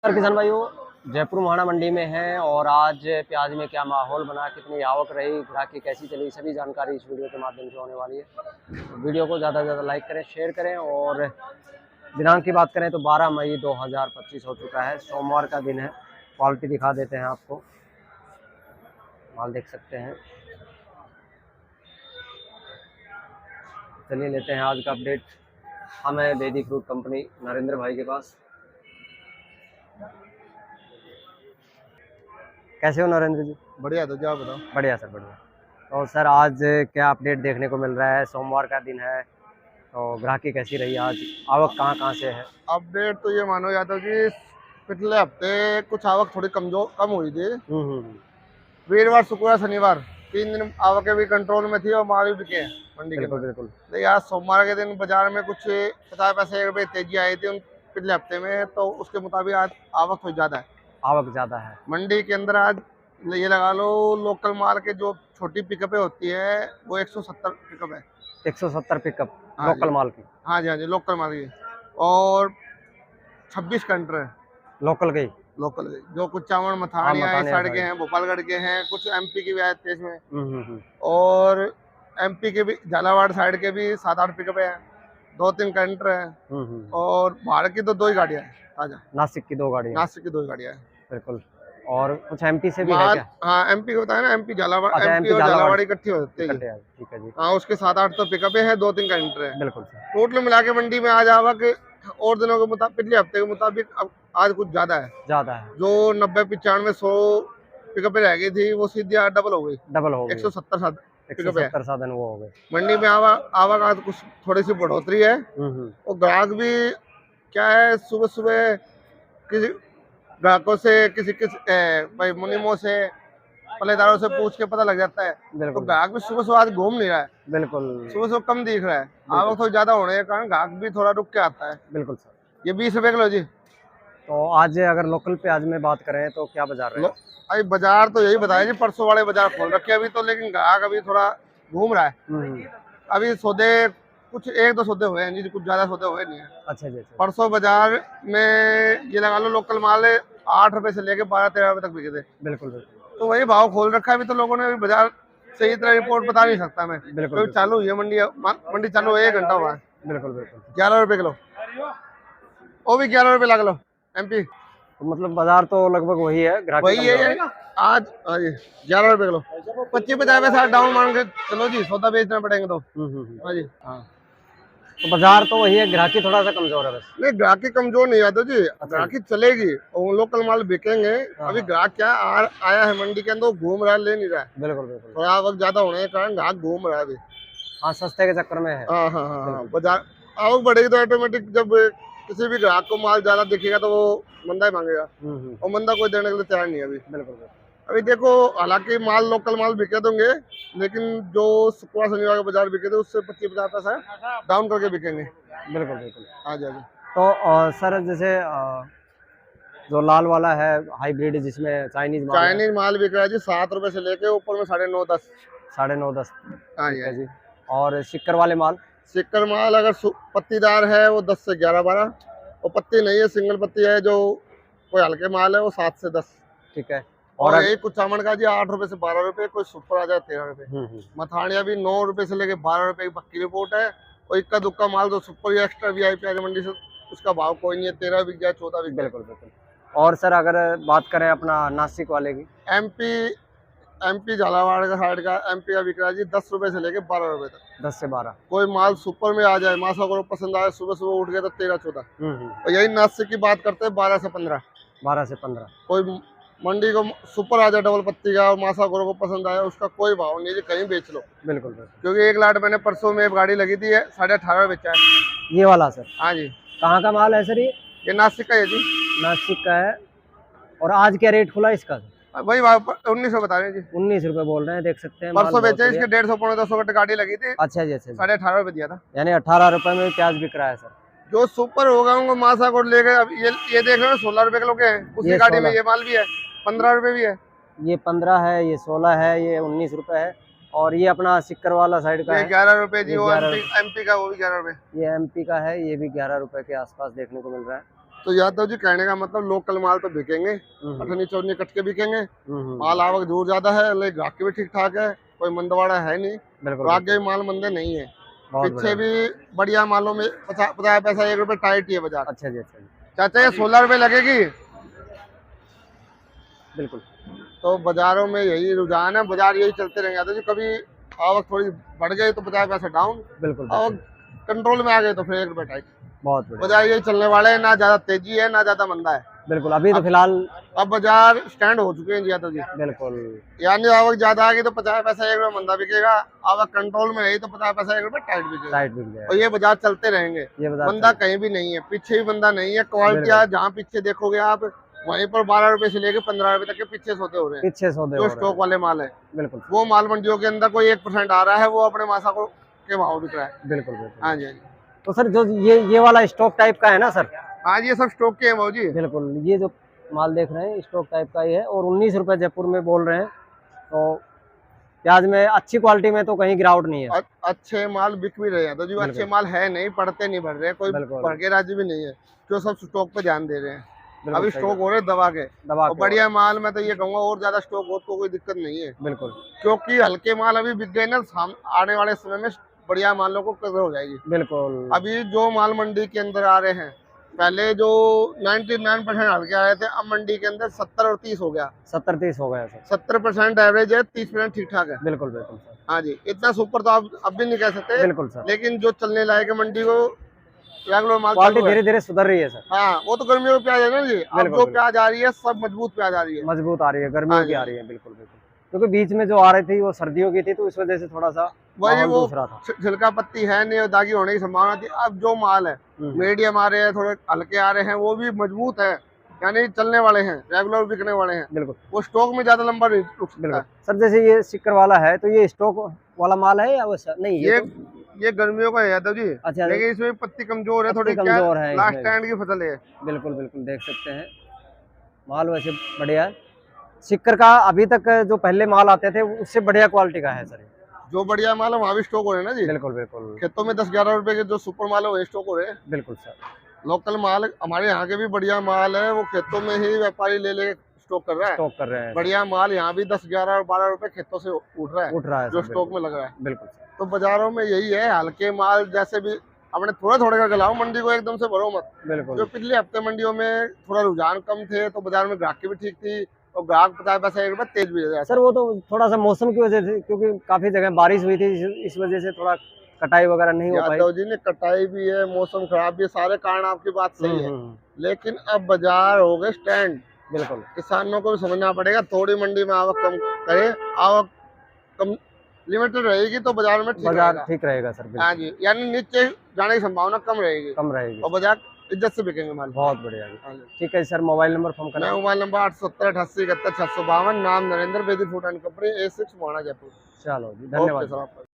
Sir किसान भाइयों, जयपुर महाना मंडी में है और आज प्याज में क्या माहौल बना, कितनी आवक रही, ग्राहकी कैसी चली, सभी जानकारी इस वीडियो के माध्यम से होने वाली है। तो वीडियो को ज़्यादा से ज़्यादा लाइक करें, शेयर करें। और दिनांक की बात करें तो 12 मई 2025 हो चुका है, सोमवार का दिन है। क्वालिटी दिखा देते हैं आपको, माल देख सकते हैं। चलिए लेते हैं आज का अपडेट। हम है बेदी फ्रूट कंपनी नरेंद्र भाई के पास। कैसे हो नरेंद्र जी? बढ़िया। तो क्या बताओ। बढ़िया सर, बढ़िया। तो सर आज क्या अपडेट देखने को मिल रहा है? सोमवार का दिन है तो ग्राहकी कैसी रही आज? आवक कहाँ से है? अपडेट तो ये मानो या तो कि पिछले हफ्ते कुछ आवक थोड़ी कम हुई थी। वीरवार, शुक्रवार, शनिवार 3 दिन आवकें भी कंट्रोल में थी और माल भी बिके मंडी के बिल्कुल अंदर। बिल्कुल। लेकिन आज सोमवार के दिन बाजार में कुछ 50 पैसे 1 रुपये तेजी आई थी उन पिछले हफ्ते में, तो उसके मुताबिक आज आवक थोड़ी ज़्यादा है। आवक ज़्यादा है मंडी के अंदर आज ये लगा लो, लोकल माल के जो छोटी पिकअपें होती है वो 170 पिकअप है। 170 पिकअप हाँ लोकल जी, माल की? हाँ जी, हाँ जी, लोकल माल की। और 26 कंटर है लोकल की? लोकल जो कुछ चावल मथानिया इस मकान साइड के हैं, भोपालगढ़ के हैं, कुछ एमपी की भी आए थे इसमें। हम्म। और एमपी के भी झालावाड़ साइड के भी 7-8 पिकअप हैं, 2-3 कंटर हैं। और बाहर की तो 2 ही गाड़ियां हैं ताजा। नासिक की 2 गाड़ियाँ? नासिक की 2 ही गाड़ियां हैं। बिल्कुल। और कुछ एमपी से भी है क्या? हाँ, एमपी को बताया ना, एमपी झालावाड़, अच्छा, एमपी और झालावाड़ इकट्ठी होते हैं। ठीक है जी। हाँ, उसके 7-8 तो पिकअपें हैं, 2-3 कंटर हैं। बिल्कुल सर। टोटल मिला के मंडी में आज आवक और दिनों के मुताबिक, पिछले हफ्ते के मुताबिक अब आज कुछ ज्यादा है। जो 90-95-100 पिकअपें रह गई थी वो सीधी आज डबल हो गई। डबल हो गई। 170 170 साधन वो हो गए मंडी में। आवक आज कुछ थोड़ी सी बढ़ोतरी है। और ग्राहक भी क्या है, सुबह सुबह किसी ग्राहकों से भाई मुनीमों से, पल्लेदारों से पूछ के पता लग जाता है। तो ग्राहक भी सुबह सुबह आज घूम नहीं रहा है। बिल्कुल। सुबह सुबह कम दिख रहा है। आवक थोड़ी ज्यादा होने के कारण ग्राहक भी थोड़ा रुक के आता है। बिल्कुल सर। ये 20 रुपए किलो जी। तो आज अगर लोकल प्याज में बात करें तो क्या बाजार है? अभी बाजार तो यही बताया जी, परसों वाले बाजार खोल रखे अभी तो, लेकिन ग्राहक अभी थोड़ा घूम रहा है। अभी सौदे कुछ 1-2 सौदे हुए हैं जी, कुछ ज्यादा सौदे हुए नहीं है। अच्छा जी। परसों बाजार में ये लगा लो, लोकल माल 8 रुपए से लेके 12-13 रुपए तक बिके थे। बिल्कुल बिल्कुल। तो वही भाव खोल रखा है अभी तो लोगों ने। अभी बाजार सही तरह रिपोर्ट बता नहीं सकता मैं। बिल्कुल। तो चालू हुई है मंडी चालू है, 1 घंटा हुआ है। बिल्कुल बिल्कुल। 11 रुपए किलो, वो भी 11 रुपए लगा लो एमपी। तो मतलब बाजार तो लगभग वही है, ग्राहक वही है आज। 11 रुपए किलो, 25-50 पैसा डाउन मान के चलो जी, सौदा बेचना पड़ेंगे तो। हाँ जी, हाँ। तो बाजार तो वही है, ग्राहकी थोड़ा सा कमजोर है बस। नहीं, ग्राहकी कमजोर नहीं आता जी। ग्राहकी चलेगी और लोकल माल बिकेंगे। अभी ग्राहक क्या आया है मंडी के अंदर, घूम रहा है, ले नहीं रहा है। बिल्कुल बिल्कुल। थोड़ा आवक ज्यादा होने के कारण ग्राहक घूम रहा है अभी। हाँ, सस्ते के चक्कर में है। हाँ। बाजार आवक बढ़ेगी तो ऑटोमेटिक, जब किसी भी ग्राहक को माल ज्यादा दिखेगा तो वो मंदा ही मांगेगा। और मंदा कोई देने के लिए तैयार नहीं है अभी। बिल्कुल। अभी देखो, हालांकि माल लोकल माल बिके देंगे, लेकिन जो शुक्रवार शनिवार के बाजार बिके थे उससे 25-50 पैसा डाउन करके बिकेंगे। बिल्कुल बिल्कुल। हाँ जी। तो सर जैसे जो लाल वाला है हाइब्रिड, जिसमें चाइनीज माल बिक रहा है जी, 7 रुपए से लेके ऊपर में 9.5-10। 9.5-10। हाँ जी। और सिक्कर वाले माल? सिक्कर माल अगर पत्तीदार है वो 10 से 11-12, और पत्ती नहीं है, सिंगल पत्ती है, जो कोई हल्के माल है वो 7 से 10। ठीक है। और यही कुछ सामान का जी 8 रुपए से 12 रुपए, कोई सुपर आ जाए 13 रुपए। मथानिया भी 9 रुपए से लेके 12 रुपए की पक्की रिपोर्ट है। और इक्का दुक्का माल जो सुपर या एक्स्ट्रा वीआईपी आज मंडी से, उसका भाव कोई नहीं है, 13 बिक जाए, 14 बिक। बिल्कुल बिल्कुल। और सर अगर बात करें अपना नासिक वाले की? एमपी झालावाड़ का साइड का एमपी का बिक रहा है जी 10 रुपए से लेके 12 रुपए तक। 10 से 12। कोई माल सुपर में आ जाए, मासा को पसंद आए, सुबह सुबह उठ गए तो 13-14। और यही नासिक की बात करते हैं 12 से 15। 12 से 15। कोई मंडी को सुपर आ जाए डबल पत्ती का और मासा गोरो को पसंद आया, उसका कोई भाव नहीं है, कहीं बेच लो। बिल्कुल। क्योंकि 1 लाट मैंने परसों में एक गाड़ी लगी थी, 18.5 बेचा है। ये वाला सर? हाँ जी। कहाँ का माल है सर ये? नासिक का है जी। नासिक का है। और आज क्या रेट खुला इसका? वही 1900 बता रहे हैं जी। 19 रुपए बोल रहे हैं, देख सकते हैं। परसों बेचे इसके 150-200 का गाड़ी लगी थी। अच्छा जी। 18.5 रुपए दिया था। यानी 18 रुपए में प्याज बिक रहा है सर। जो सुपर होगा उनको मासा को लेकर, अब ये देख रहे हो 16 रुपए किलो के हैं। उसी गाड़ी में ये माल भी है, 15 रुपए भी है। ये 15 है, ये 16 है, ये 19 रुपए है। और ये अपना सिक्कर वाला साइड का है 11 रुपए जी। वो एमपी का, वो भी 11 रुपए। ये एमपी का है, ये भी 11 रुपए के आसपास देखने को मिल रहा है। तो यादव जी कहने का मतलब लोकल माल तो बिकेंगे, अठनी चौनी कट के बिकेंगे, माल आवक दूर ज्यादा है, लेकिन ग्राहक भी ठीक ठाक है, कोई मंदवाड़ा है नहीं, आगे माल मंदे नहीं है। पीछे भी बढ़िया मालों में 50 पैसा 1 रुपए टाइट ही है बाजार। अच्छा जी, अच्छा जी। चाचा ये 16 रुपए लगेगी। बिल्कुल। तो बाजारों में यही रुझान है, बाजार यही चलते रहेंगे तो जी, कभी आवक थोड़ी बढ़ गई तो 50 पैसा डाउन, बिल्कुल, आवक कंट्रोल में आ गए तो फिर 1 रुपए टाइट। बहुत बढ़िया। बाजार यही चलने वाले हैं, ना ज्यादा तेजी है ना ज्यादा मंदा है। बिल्कुल, अभी तो फिलहाल अब बाजार स्टैंड हो चुके हैं जी यादव जी। बिल्कुल, यानी आवक ज्यादा आ गई तो 50 पैसा 1 रुपए मंदा बिकेगा, आवक कंट्रोल में रही तो 50 पैसा 1 रुपए टाइट बिकेगा। टाइट बिक जाएगा। और ये बाजार चलते रहेंगे, ये बाजार मंदा कहीं भी नहीं है, पीछे भी मंदा नहीं है। क्वालिटी जहाँ पीछे देखोगे आप, वहीं पर 12 रुपए से लेके 15 रुपए तक के पीछे सौदे हो रहे हैं, पीछे सौदे जो स्टॉक वाले माल है। बिल्कुल, वो माल मंडियों के अंदर कोई 1% आ रहा है, वो अपने मासा को के भाव बिक रहा है। बिल्कुल बिल्कुल। हाँ जी। तो सर जो ये वाला स्टॉक टाइप का है ना सर? हाँ ये सब स्टॉक के हैं भाऊ जी। बिल्कुल, ये जो माल देख रहे हैं स्टॉक टाइप का ही है, और 19 रुपए जयपुर में बोल रहे हैं। तो प्याज में अच्छी क्वालिटी में तो कहीं गिरावट नहीं है। अच्छे माल बिक भी रहे हैं तो जो अच्छे माल है नहीं, पड़ते नहीं बढ़ रहे, कोई बढ़ के राजी भी नहीं है, जो सब स्टॉक पे ध्यान दे रहे हैं। अभी स्टॉक हो रहे दबा के, और बढ़िया माल में तो ये कहूँगा और ज्यादा स्टॉक हो तो कोई दिक्कत नहीं है। बिल्कुल, क्योंकि हल्के माल अभी बिक गए ना, आने वाले समय में बढ़िया मालों को कदर हो जाएगी। बिल्कुल, अभी जो माल मंडी के अंदर आ रहे हैं, पहले जो 99% हल्के आए थे, अब मंडी के अंदर 70 और 30 हो गया। 70-30 हो गया सर। 70% एवरेज है, 30% ठीक ठाक है। बिल्कुल बिल्कुल सर। हाँ जी, इतना सुपर तो आप अब भी नहीं कह सकते। बिल्कुल सर, लेकिन जो चलने लायक है मंडी को, क्वालिटी धीरे धीरे सुधर रही है सर। हाँ, वो तो गर्मियों की प्याज है ना जी। अब जो प्याज आ रही है सब मजबूत प्याज आ रही है, मजबूत आ रही है, गर्मियों की आ रही है। बिल्कुल बिल्कुल, क्योंकि बीच में जो आ रही थी वो सर्दियों की थी, तो इस वजह से थोड़ा सा वही वो छिलका पत्ती है नहीं, दागी होने की संभावना थी। अब जो माल है मीडियम आ रहे हैं, थोड़े हल्के आ रहे हैं, वो भी मजबूत है, यानी चलने वाले हैं, रेगुलर बिकने वाले हैं। बिल्कुल, वो स्टॉक में ज्यादा लंबा नहीं रुक सकता। सर जैसे ये सिक्कर वाला है, तो ये स्टॉक वाला माल है या वैसा नहीं? ये गर्मियों का है यादव जी। अच्छा, लेकिन इसमें पत्ती कमजोर है, थोड़ी कमजोर है, लास्ट स्टैंड की फसल है। बिल्कुल बिल्कुल, देख सकते हैं माल वैसे बढ़िया है। सिक्कर का अभी तक जो पहले माल आते थे उससे बढ़िया क्वालिटी का है सर। जो बढ़िया माल है वहाँ भी स्टॉक हो रहे हैं ना जी। बिल्कुल बिल्कुल, खेतों में 10-11 रुपए के जो सुपर माल है वही स्टॉक हो रहे हैं। बिल्कुल सर, लोकल माल हमारे यहाँ के भी बढ़िया माल है, वो खेतों में ही व्यापारी ले स्टॉक कर रहा है। बढ़िया माल यहाँ भी 10-11 और 12 रुपए खेतों से उठ रहा है जो स्टॉक में लग रहा है। बिल्कुल, तो बाजारों में यही है, हल्के माल जैसे भी अपने थोड़े करके लाओ, मंडी को एकदम से भरो मत। बिल्कुल, जो पिछले हफ्ते मंडियों में थोड़ा रुझान कम थे तो बाजार में ग्राहक भी ठीक थी, और ग्राहक 50 पैसा 1 रुपए तेज भी है सर। वो तो थोड़ा सा मौसम की वजह से, क्योंकि काफी जगह बारिश हुई थी, इस वजह से थोड़ा कटाई वगैरह नहीं हो पाई। यादव जी ने कटाई भी है, मौसम खराब भी है, सारे कारण आपकी बात सही है, लेकिन अब बाजार हो गए स्टैंड। बिल्कुल, किसानों को भी समझना पड़ेगा, थोड़ी मंडी में आवक कम करे, आवक कम लिमिटेड रहेगी तो बाजार में ठीक रहेगा सर। हाँ जी, यानी नीचे जाने की संभावना कम रहेगी और बाजार इज्जत से बिकेंगे माल। बहुत बढ़िया, ठीक है सर। मोबाइल नंबर फोन करना। मोबाइल नंबर 870 88 71 652, नाम Narendra, Bedi food and company, A6 Mohana Jaipur. चलो जी, धन्यवाद।